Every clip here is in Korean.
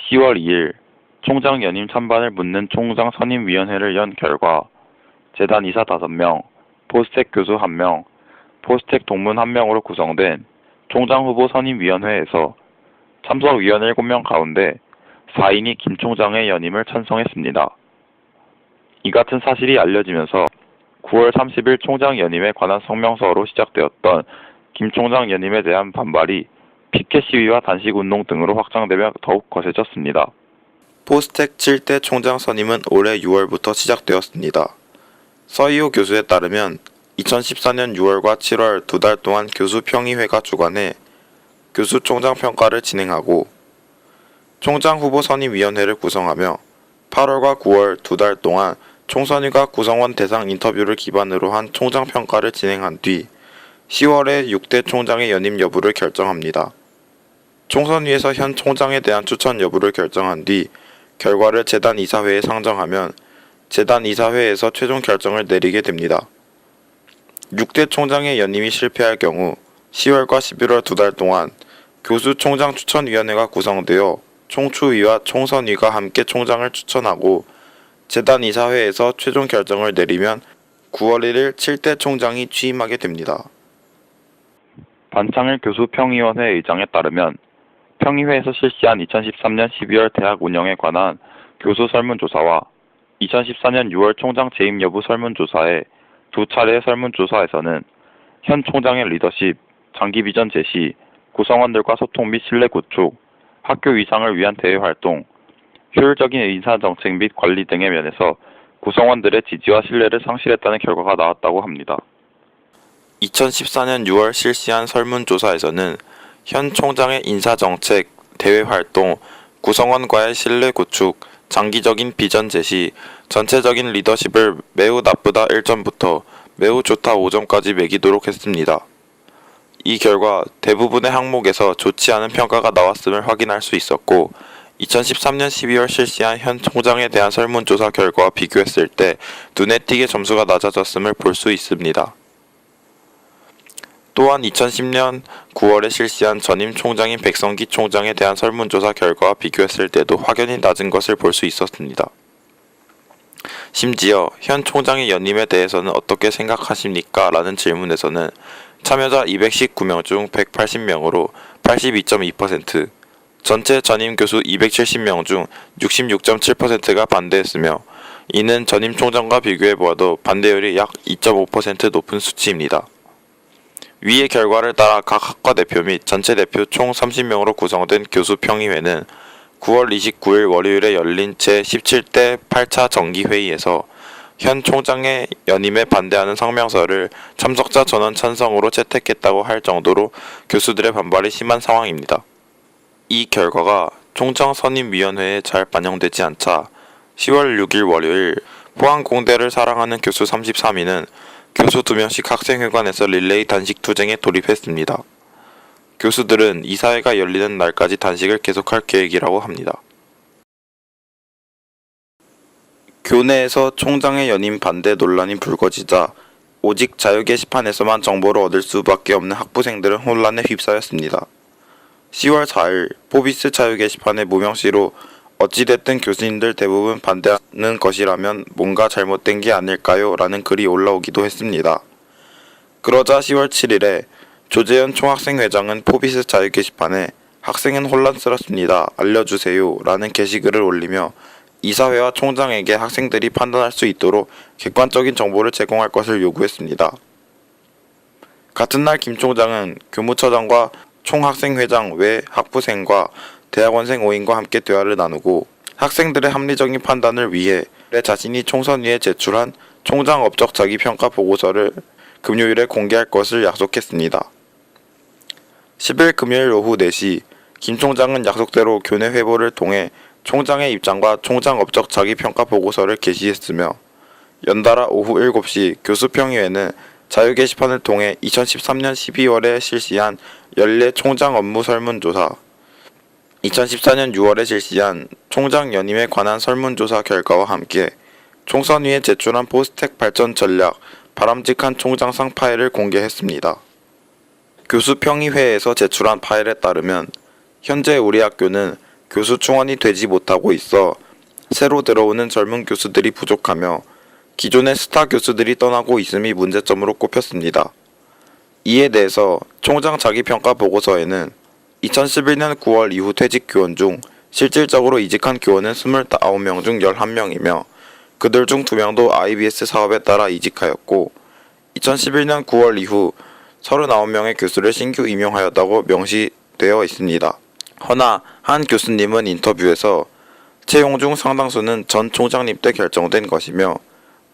10월 2일 총장 연임 찬반을 묻는 총장 선임위원회를 연 결과 재단 이사 5명, 포스텍 교수 1명, 포스텍 동문 1명으로 구성된 총장 후보 선임위원회에서 참석위원 7명 가운데 4인이 김 총장의 연임을 찬성했습니다. 이 같은 사실이 알려지면서 9월 30일 총장 연임에 관한 성명서로 시작되었던 김 총장 연임에 대한 반발이 피켓 시위와 단식운동 등으로 확장되며 더욱 거세졌습니다. 포스텍 7대 총장 선임은 올해 6월부터 시작되었습니다. 서희호 교수에 따르면 2014년 6월과 7월 2달 동안 교수평의회가 주관해 교수 총장 평가를 진행하고 총장 후보 선임위원회를 구성하며 8월과 9월 2달 동안 총선위가 구성원 대상 인터뷰를 기반으로 한 총장 평가를 진행한 뒤 10월에 6대 총장의 연임 여부를 결정합니다. 총선위에서 현 총장에 대한 추천 여부를 결정한 뒤 결과를 재단 이사회에 상정하면 재단 이사회에서 최종 결정을 내리게 됩니다. 6대 총장의 연임이 실패할 경우 10월과 11월 2달 동안 교수 총장 추천위원회가 구성되어 총추위와 총선위가 함께 총장을 추천하고 재단 이사회에서 최종 결정을 내리면 9월 1일 7대 총장이 취임하게 됩니다. 반창일 교수평의원회 의장에 따르면 평의회에서 실시한 2013년 12월 대학 운영에 관한 교수 설문조사와 2014년 6월 총장 재임 여부 설문조사의 두 차례의 설문조사에서는 현 총장의 리더십, 장기 비전 제시, 구성원들과 소통 및 신뢰 구축, 학교 위상을 위한 대외활동, 효율적인 인사정책 및 관리 등의 면에서 구성원들의 지지와 신뢰를 상실했다는 결과가 나왔다고 합니다. 2014년 6월 실시한 설문조사에서는 현 총장의 인사정책, 대외활동, 구성원과의 신뢰 구축, 장기적인 비전 제시, 전체적인 리더십을 매우 나쁘다 1점부터 매우 좋다 5점까지 매기도록 했습니다. 이 결과 대부분의 항목에서 좋지 않은 평가가 나왔음을 확인할 수 있었고 2013년 12월 실시한 현 총장에 대한 설문조사 결과와 비교했을 때 눈에 띄게 점수가 낮아졌음을 볼 수 있습니다. 또한 2010년 9월에 실시한 전임 총장인 백성기 총장에 대한 설문조사 결과와 비교했을 때도 확연히 낮은 것을 볼 수 있었습니다. 심지어 현 총장의 연임에 대해서는 어떻게 생각하십니까? 라는 질문에서는 참여자 219명 중 180명으로 82.2%, 전체 전임 교수 270명 중 66.7%가 반대했으며 이는 전임 총장과 비교해보아도 반대율이 약 2.5% 높은 수치입니다. 위의 결과를 따라 각 학과 대표 및 전체 대표 총 30명으로 구성된 교수평의회는 9월 29일 월요일에 열린 제17대 8차 정기회의에서 현 총장의 연임에 반대하는 성명서를 참석자 전원 찬성으로 채택했다고 할 정도로 교수들의 반발이 심한 상황입니다. 이 결과가 총장 선임위원회에 잘 반영되지 않자 10월 6일 월요일 포항공대를 사랑하는 교수 33인은 교수 2명씩 학생회관에서 릴레이 단식 투쟁에 돌입했습니다. 교수들은 이사회가 열리는 날까지 단식을 계속할 계획이라고 합니다. 교내에서 총장의 연임 반대 논란이 불거지자 오직 자유 게시판에서만 정보를 얻을 수밖에 없는 학부생들은 혼란에 휩싸였습니다. 10월 4일 포비스 자유 게시판의 무명시로 어찌됐든 교수님들 대부분 반대하는 것이라면 뭔가 잘못된 게 아닐까요? 라는 글이 올라오기도 했습니다. 그러자 10월 7일에 조재현 총학생회장은 포비스 자유 게시판에 학생은 혼란스럽습니다. 알려주세요. 라는 게시글을 올리며 이사회와 총장에게 학생들이 판단할 수 있도록 객관적인 정보를 제공할 것을 요구했습니다. 같은 날 김 총장은 교무처장과 총학생회장 외 학부생과 대학원생 5인과 함께 대화를 나누고 학생들의 합리적인 판단을 위해 자신이 총선위에 제출한 총장 업적 자기평가 보고서를 금요일에 공개할 것을 약속했습니다. 10일 금요일 오후 4시 김 총장은 약속대로 교내 회보를 통해 총장의 입장과 총장 업적 자기평가 보고서를 게시했으며 연달아 오후 7시 교수평의회는 자유 게시판을 통해 2013년 12월에 실시한 연례 총장 업무 설문조사, 2014년 6월에 실시한 총장 연임에 관한 설문조사 결과와 함께 총선위에 제출한 포스텍 발전 전략 바람직한 총장상 파일을 공개했습니다. 교수평의회에서 제출한 파일에 따르면 현재 우리 학교는 교수 충원이 되지 못하고 있어 새로 들어오는 젊은 교수들이 부족하며 기존의 스타 교수들이 떠나고 있음이 문제점으로 꼽혔습니다. 이에 대해서 총장 자기평가 보고서에는 2011년 9월 이후 퇴직 교원 중 실질적으로 이직한 교원은 29명 중 11명이며 그들 중 2명도 IBS 사업에 따라 이직하였고 2011년 9월 이후 39명의 교수를 신규 임용하였다고 명시되어 있습니다. 허나 한 교수님은 인터뷰에서 채용 중 상당수는 전 총장님 때 결정된 것이며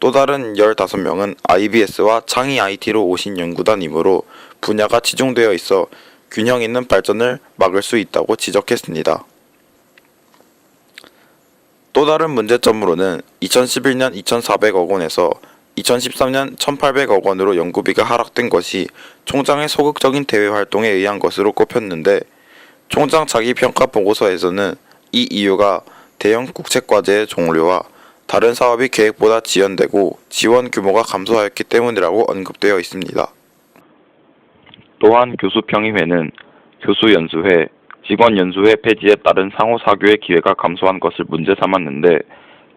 또 다른 15명은 IBS와 창의 IT로 오신 연구단이므로 분야가 치중되어 있어 균형 있는 발전을 막을 수 있다고 지적했습니다. 또 다른 문제점으로는 2011년 2,400억 원에서 2013년 1,800억 원으로 연구비가 하락된 것이 총장의 소극적인 대외 활동에 의한 것으로 꼽혔는데 총장 자기평가 보고서에서는 이 이유가 대형 국책과제의 종료와 다른 사업이 계획보다 지연되고 지원 규모가 감소하였기 때문이라고 언급되어 있습니다. 또한 교수평의회는 교수연수회, 직원연수회 폐지에 따른 상호 사교의 기회가 감소한 것을 문제 삼았는데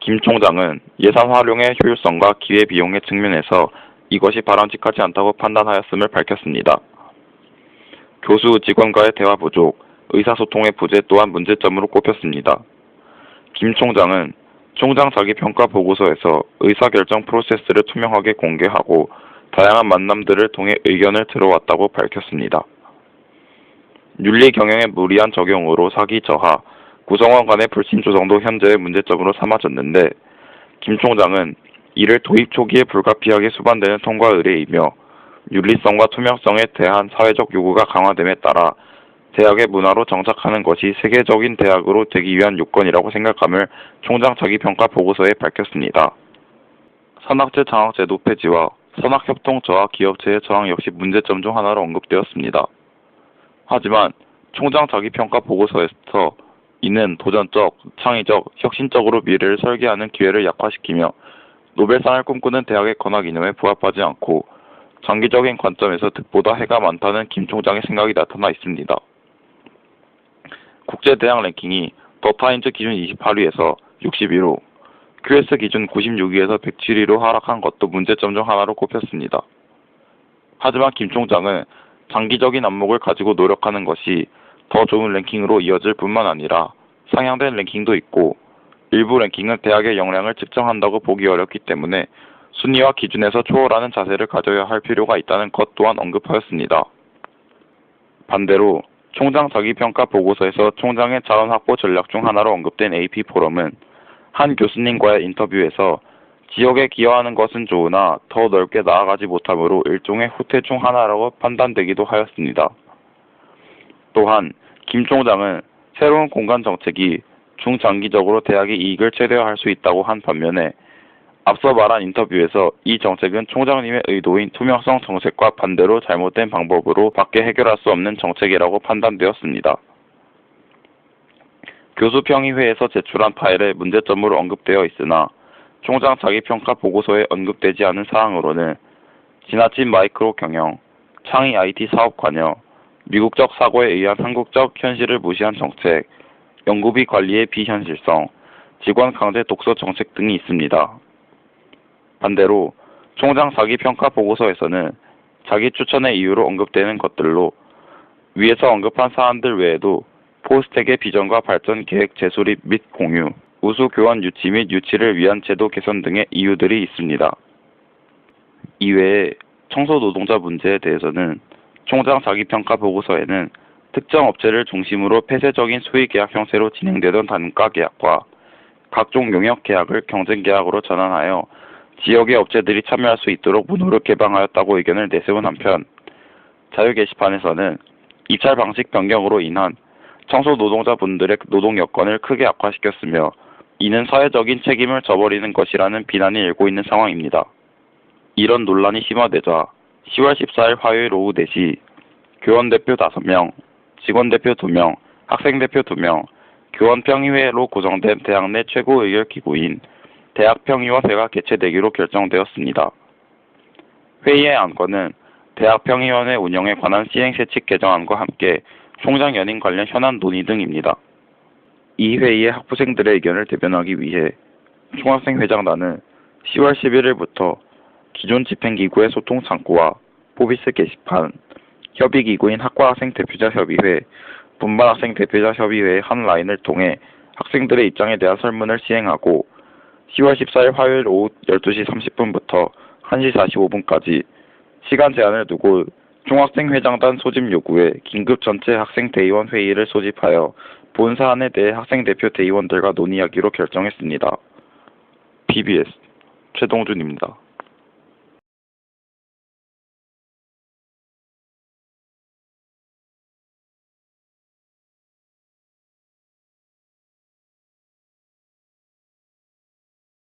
김 총장은 예산 활용의 효율성과 기회비용의 측면에서 이것이 바람직하지 않다고 판단하였음을 밝혔습니다. 교수 직원과의 대화 부족, 의사소통의 부재 또한 문제점으로 꼽혔습니다. 김 총장은 총장 자기평가 보고서에서 의사결정 프로세스를 투명하게 공개하고 다양한 만남들을 통해 의견을 들어왔다고 밝혔습니다. 윤리 경영의 무리한 적용으로 사기 저하, 구성원 간의 불신 조성도 현재의 문제점으로 삼아졌는데 김 총장은 이를 도입 초기에 불가피하게 수반되는 통과 의례이며 윤리성과 투명성에 대한 사회적 요구가 강화됨에 따라 대학의 문화로 정착하는 것이 세계적인 대학으로 되기 위한 요건이라고 생각함을 총장 자기평가 보고서에 밝혔습니다. 산학제 장학제도 폐지와 산학협동 저하 기업체의 저항 역시 문제점 중 하나로 언급되었습니다. 하지만 총장 자기평가 보고서에서 이는 도전적, 창의적, 혁신적으로 미래를 설계하는 기회를 약화시키며 노벨상을 꿈꾸는 대학의 권학 이념에 부합하지 않고 장기적인 관점에서 득보다 해가 많다는 김 총장의 생각이 나타나 있습니다. 국제대학 랭킹이 더 타임즈 기준 28위에서 61호, QS 기준 96위에서 107위로 하락한 것도 문제점 중 하나로 꼽혔습니다. 하지만 김 총장은 장기적인 안목을 가지고 노력하는 것이 더 좋은 랭킹으로 이어질 뿐만 아니라 상향된 랭킹도 있고 일부 랭킹은 대학의 역량을 측정한다고 보기 어렵기 때문에 순위와 기준에서 초월하는 자세를 가져야 할 필요가 있다는 것 또한 언급하였습니다. 반대로 총장 자기평가 보고서에서 총장의 자원 확보 전략 중 하나로 언급된 AP 포럼은 한 교수님과의 인터뷰에서 지역에 기여하는 것은 좋으나 더 넓게 나아가지 못하므로 일종의 후퇴 중 하나라고 판단되기도 하였습니다. 또한 김 총장은 새로운 공간 정책이 중장기적으로 대학의 이익을 최대화할 수 있다고 한 반면에 앞서 말한 인터뷰에서 이 정책은 총장님의 의도인 투명성 정책과 반대로 잘못된 방법으로 밖에 해결할 수 없는 정책이라고 판단되었습니다. 교수평의회에서 제출한 파일에 문제점으로 언급되어 있으나 총장 자기평가 보고서에 언급되지 않은 사항으로는 지나친 마이크로 경영, 창의 IT 사업 관여, 미국적 사고에 의한 한국적 현실을 무시한 정책, 연구비 관리의 비현실성, 직원 강제 독서 정책 등이 있습니다. 반대로 총장 자기평가 보고서에서는 자기 추천의 이유로 언급되는 것들로 위에서 언급한 사안들 외에도 포스텍의 비전과 발전 계획 재수립 및 공유, 우수 교원 유치 및 유치를 위한 제도 개선 등의 이유들이 있습니다. 이외에 청소 노동자 문제에 대해서는 총장 자기평가 보고서에는 특정 업체를 중심으로 폐쇄적인 수의계약 형태로 진행되던 단가 계약과 각종 용역 계약을 경쟁 계약으로 전환하여 지역의 업체들이 참여할 수 있도록 문호를 개방하였다고 의견을 내세운 한편 자유 게시판에서는 입찰 방식 변경으로 인한 청소 노동자분들의 노동 여건을 크게 악화시켰으며 이는 사회적인 책임을 져버리는 것이라는 비난이 일고 있는 상황입니다. 이런 논란이 심화되자 10월 14일 화요일 오후 4시 교원 대표 5명, 직원 대표 2명, 학생 대표 2명, 교원평의회로 구성된 대학 내 최고 의결 기구인 대학평의원회가 개최되기로 결정되었습니다. 회의의 안건은 대학평의원회 운영에 관한 시행세칙 개정안과 함께 총장 연임 관련 현안 논의 등입니다. 이 회의에 학부생들의 의견을 대변하기 위해 총학생회장단은 10월 11일부터 기존 집행기구의 소통창구와 포비스 게시판, 협의기구인 학과학생대표자협의회, 분반학생대표자협의회의 한 라인을 통해 학생들의 입장에 대한 설문을 시행하고 10월 14일 화요일 오후 12시 30분부터 1시 45분까지 시간 제한을 두고 총학생회장단 소집 요구에 긴급 전체 학생대의원 회의를 소집하여 본 사안에 대해 학생대표 대의원들과 논의하기로 결정했습니다. PBS 최동준입니다.